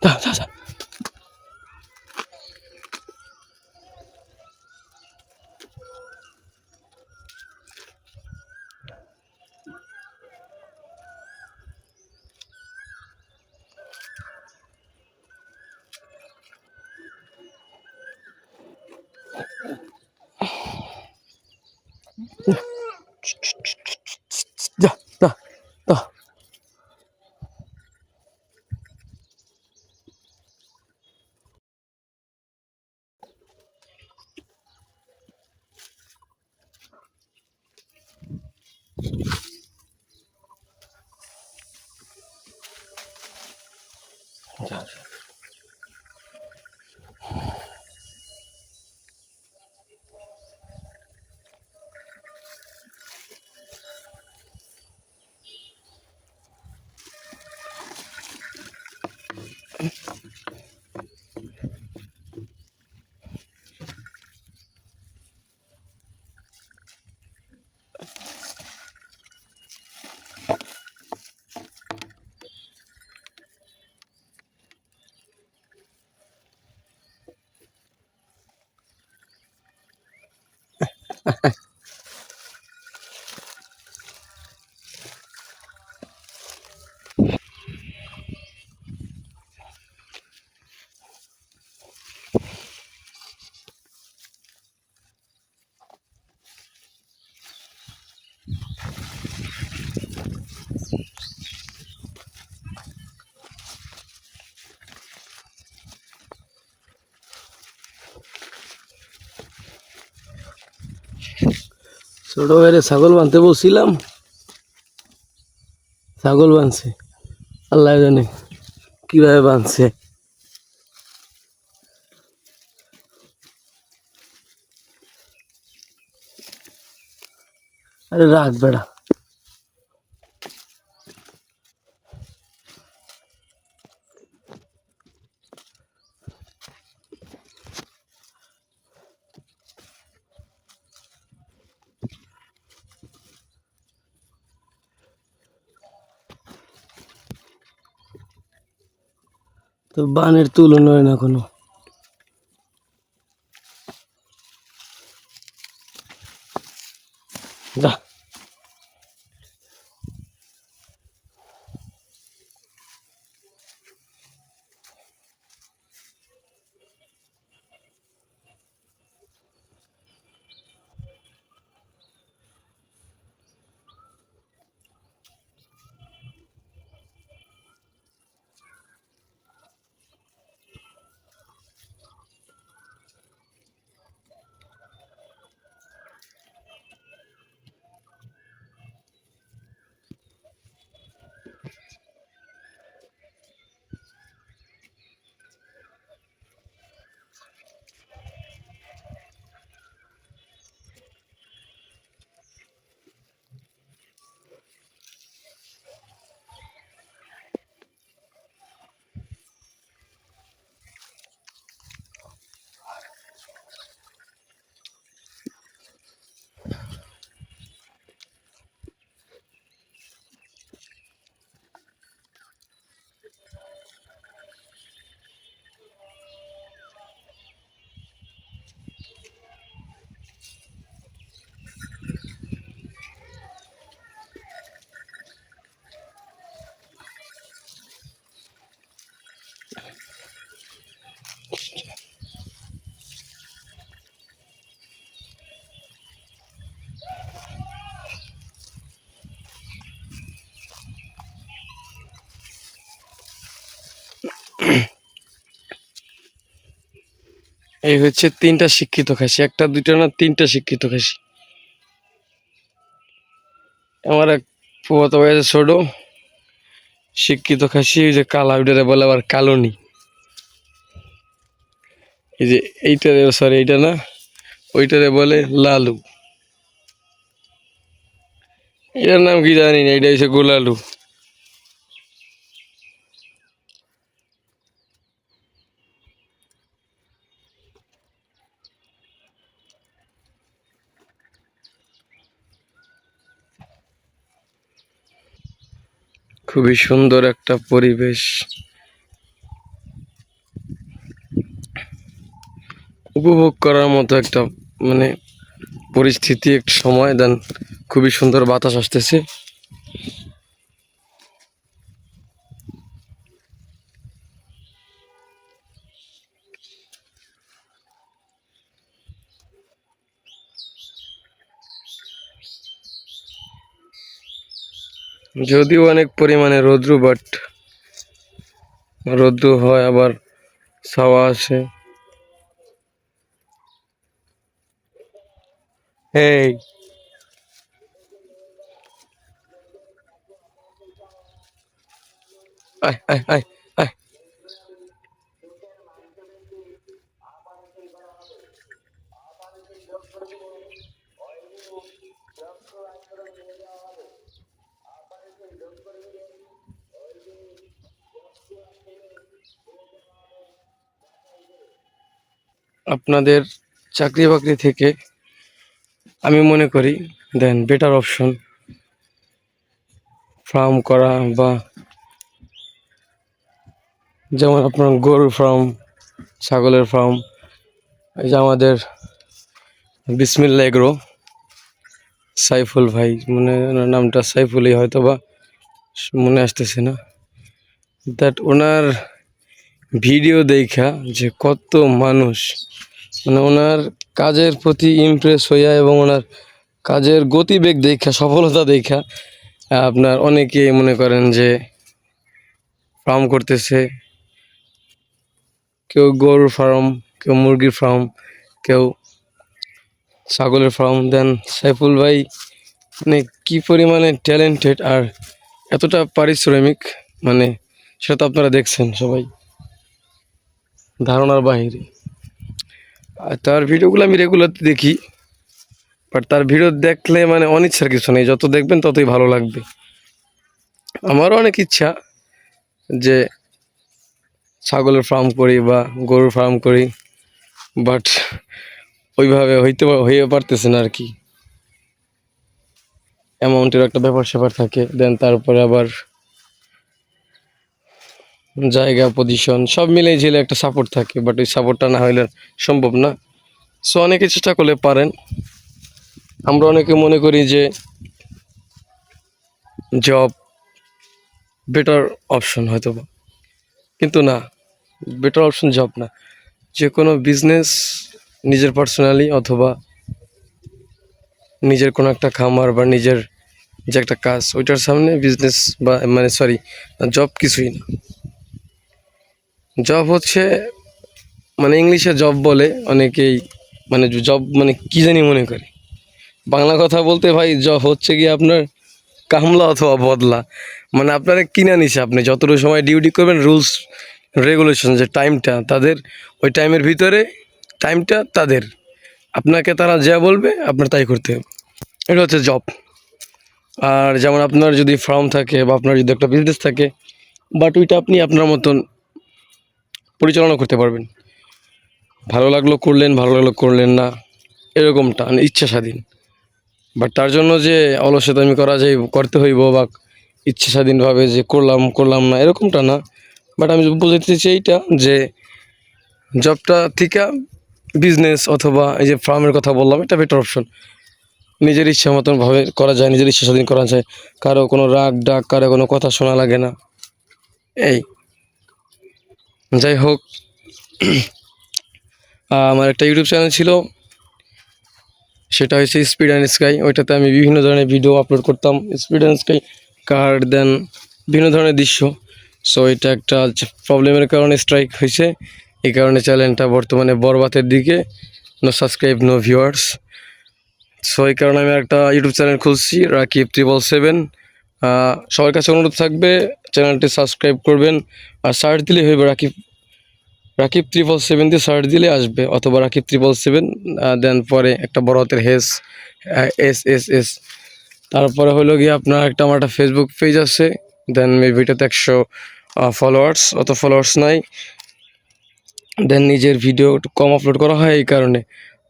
যা যা যা যা যা যা যা ছোট ভাইরে ছাগল বানতে বলছিলাম, ছাগল বানছে, আল্লাহ জানে কিভাবে বানছে। আরে রাখ বেড়া, তো বানের তুলনা হয় না কোনো। যা এই হচ্ছে 3টা শিক্ষিত খাসি, একটা দুইটা না 3টা শিক্ষিত খাসি। আমার এক ফুফাতো ভাই আছে ছোট, শিক্ষিত খাসি, ওই যে কালা, ওইটারে বলে আবার কালনি। এই যে এইটারে, সরি এইটা না, ওইটারে বলে লালু। এটার নাম কি জানি না, এটা হচ্ছে গোলালু। খুবই সুন্দর একটা পরিবেশ, উপভোগ করার মতো একটা মানে পরিস্থিতি, একটা সময়। দেন খুবই সুন্দর বাতাস আসতেছে। যদিও অনেক পরিমাণে রৌদ্র, বাট রৌদ্র হয় আবার ছাওয়া আসে। এই আয় আয় আয় আয়। আপনাদের চাকরি বাকরি থেকে আমি মনে করি দেন বেটার অপশন ফার্ম করা, বা যেমন আপনার গরুর ফার্ম, ছাগলের ফার্ম। এই যে আমাদের বিসমিল্লাহ এগ্রো, সাইফুল ভাই, মানে ওনার নামটা সাইফুলই হয়তো, বা মনে আসতেছে না। দ্যাট ওনার ভিডিও দেখা যে কত মানুষ মানে ওনার কাজের প্রতি ইমপ্রেস হইয়া এবং ওনার কাজের গতিবেগ দেখা, সফলতা দেখা আপনার অনেকে মনে করেন যে ফার্ম করতেছে। কেউ গরুর ফার্ম, কেউ মুরগির ফার্ম, কেউ ছাগলের ফার্ম। দেন সাইফুল ভাই মানে কি পরিমাণে ট্যালেন্টেড, আর এতটা পারিশ্রমিক, মানে সেটা তো আপনারা দেখছেন সবাই, ধারণার বাইরে। আর তার ভিডিওগুলো আমি রেগুলার দেখি, বাট তার ভিডিও দেখলে মানে অনিচ্ছার কিছু নেই, যত দেখবেন ততই ভালো লাগবে। আমারও অনেক ইচ্ছা যে ছাগলের ফার্ম করি বা গরুর ফার্ম করি, বাট ওইভাবে হয়ে পারতেছে না আর কি। অ্যামাউন্টের একটা ব্যাপার স্যাপার থাকে, দেন তারপরে আবার জায়গা, পজিশন সব মিলে ঝিলে একটা সাপোর্ট থাকে, বাট ওই সাপোর্টটা না হইলে সম্ভব না। সো অনেকে চেষ্টা করলে পারেন। আমরা অনেকে মনে করি যে জব বেটার অপশন হয়তো বা, কিন্তু না, বেটার অপশন জব না। যে কোনো বিজনেস নিজের পার্সোনালি অথবা নিজের কোনো একটা খামার বা নিজের যে একটা কাজ, ওইটার সামনে বিজনেস বা মানে সরি জব কিছুই না। জব হচ্ছে মানে ইংলিশে জব বলে অনেকেই, মানে জব মানে কি জানি মনে করে। বাংলা কথা বলতে ভাই জব হচ্ছে কি আপনার কামলা অথবা বদলা, মানে আপনারা কিনা নিছে, আপনি যতটুকু সময় ডিউটি করবেন, রুলস রেগুলেশন যে টাইমটা তাদের, ওই টাইমের ভিতরে টাইমটা তাদের, আপনাকে তারা যা বলবে আপনার তাই করতে হবে। এটা হচ্ছে জব। আর যেমন আপনার যদি ফার্ম থাকে বা আপনার যদি একটা বিজনেস থাকে, বাট ওইটা আপনি আপনার মতন পরিচালনা করতে পারবেন। ভালো লাগলো করলেন, ভালো লাগলো করলেন না, এরকমটা মানে ইচ্ছা স্বাধীন। বাট তার জন্য যে অলসতামি করা যায়, করতে হইব, বা ইচ্ছা স্বাধীনভাবে যে করলাম করলাম না, এরকমটা না। বাট আমি বোঝাতে চাইছি এইটা যে জবটা থেকে বিজনেস অথবা এই যে ফার্মের কথা বললাম, এটা বেটার অপশন। নিজের ইচ্ছা মতন ভাবে করা যায়, নিজের ইচ্ছা স্বাধীন করা যায়, কারো কোনো রাগ ডাক, কারো কোনো কথা শোনা লাগে না। এই যাই হোক, আমার একটা ইউটিউব চ্যানেল ছিল, সেটা হচ্ছে স্পিড অ্যান্ড স্কাই। ওইটাতে আমি বিভিন্ন ধরনের ভিডিও আপলোড করতাম, স্পিড অ্যান্ড স্কাই, কার, দেন বিভিন্ন ধরনের দৃশ্য। সো এটা একটা প্রবলেমের কারণে স্ট্রাইক হয়েছে, এই কারণে চ্যানেলটা বর্তমানে বরবাদের দিকে, no subscribe no viewers. So এই কারণে আমি একটা ইউটিউব চ্যানেল খুলছি, রাকিব 777। সবার কাছে অনুরোধ থাকবে চ্যানেলটি সাবস্ক্রাইব করবেন, আর সার্চ দিলে হইবে রাকিব, রাকিব 777 দিয়ে সার্চ দিলে আসবে, অথবা রাকিব 777, দেন পরে একটা বড় হাতের এস। তারপরে হলো গিয়ে আপনার আমার একটা ফেসবুক পেজ আছে, দেন মেবিটাতে 100 ফলোয়ার্স, অত ফলোয়ার্স নাই। দেন নিজের ভিডিও একটু কম আপলোড করা হয় এই কারণে।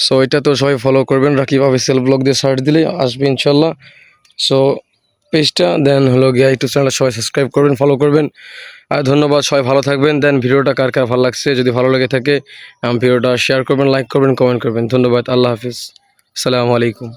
সো এটা তো সবাই ফলো করবেন, রাকিব অফিসিয়াল ব্লগ দিয়ে সার্চ দিলেই আসবে ইনশাল্লাহ। সো পেজটা, দেন হলো গিয়ে ইউটিউব চ্যানেলটা সবাই সাবস্ক্রাইব করবেন, ফলো করবেন। আর ধন্যবাদ, সবাই ভালো থাকবেন। দেন ভিডিওটা কার কার ভালো লাগছে, যদি ভালো লেগে থাকে ভিডিওটা শেয়ার করবেন, লাইক করবেন, কমেন্ট করবেন। ধন্যবাদ, আল্লাহ হাফিজ, আসসালামু আলাইকুম।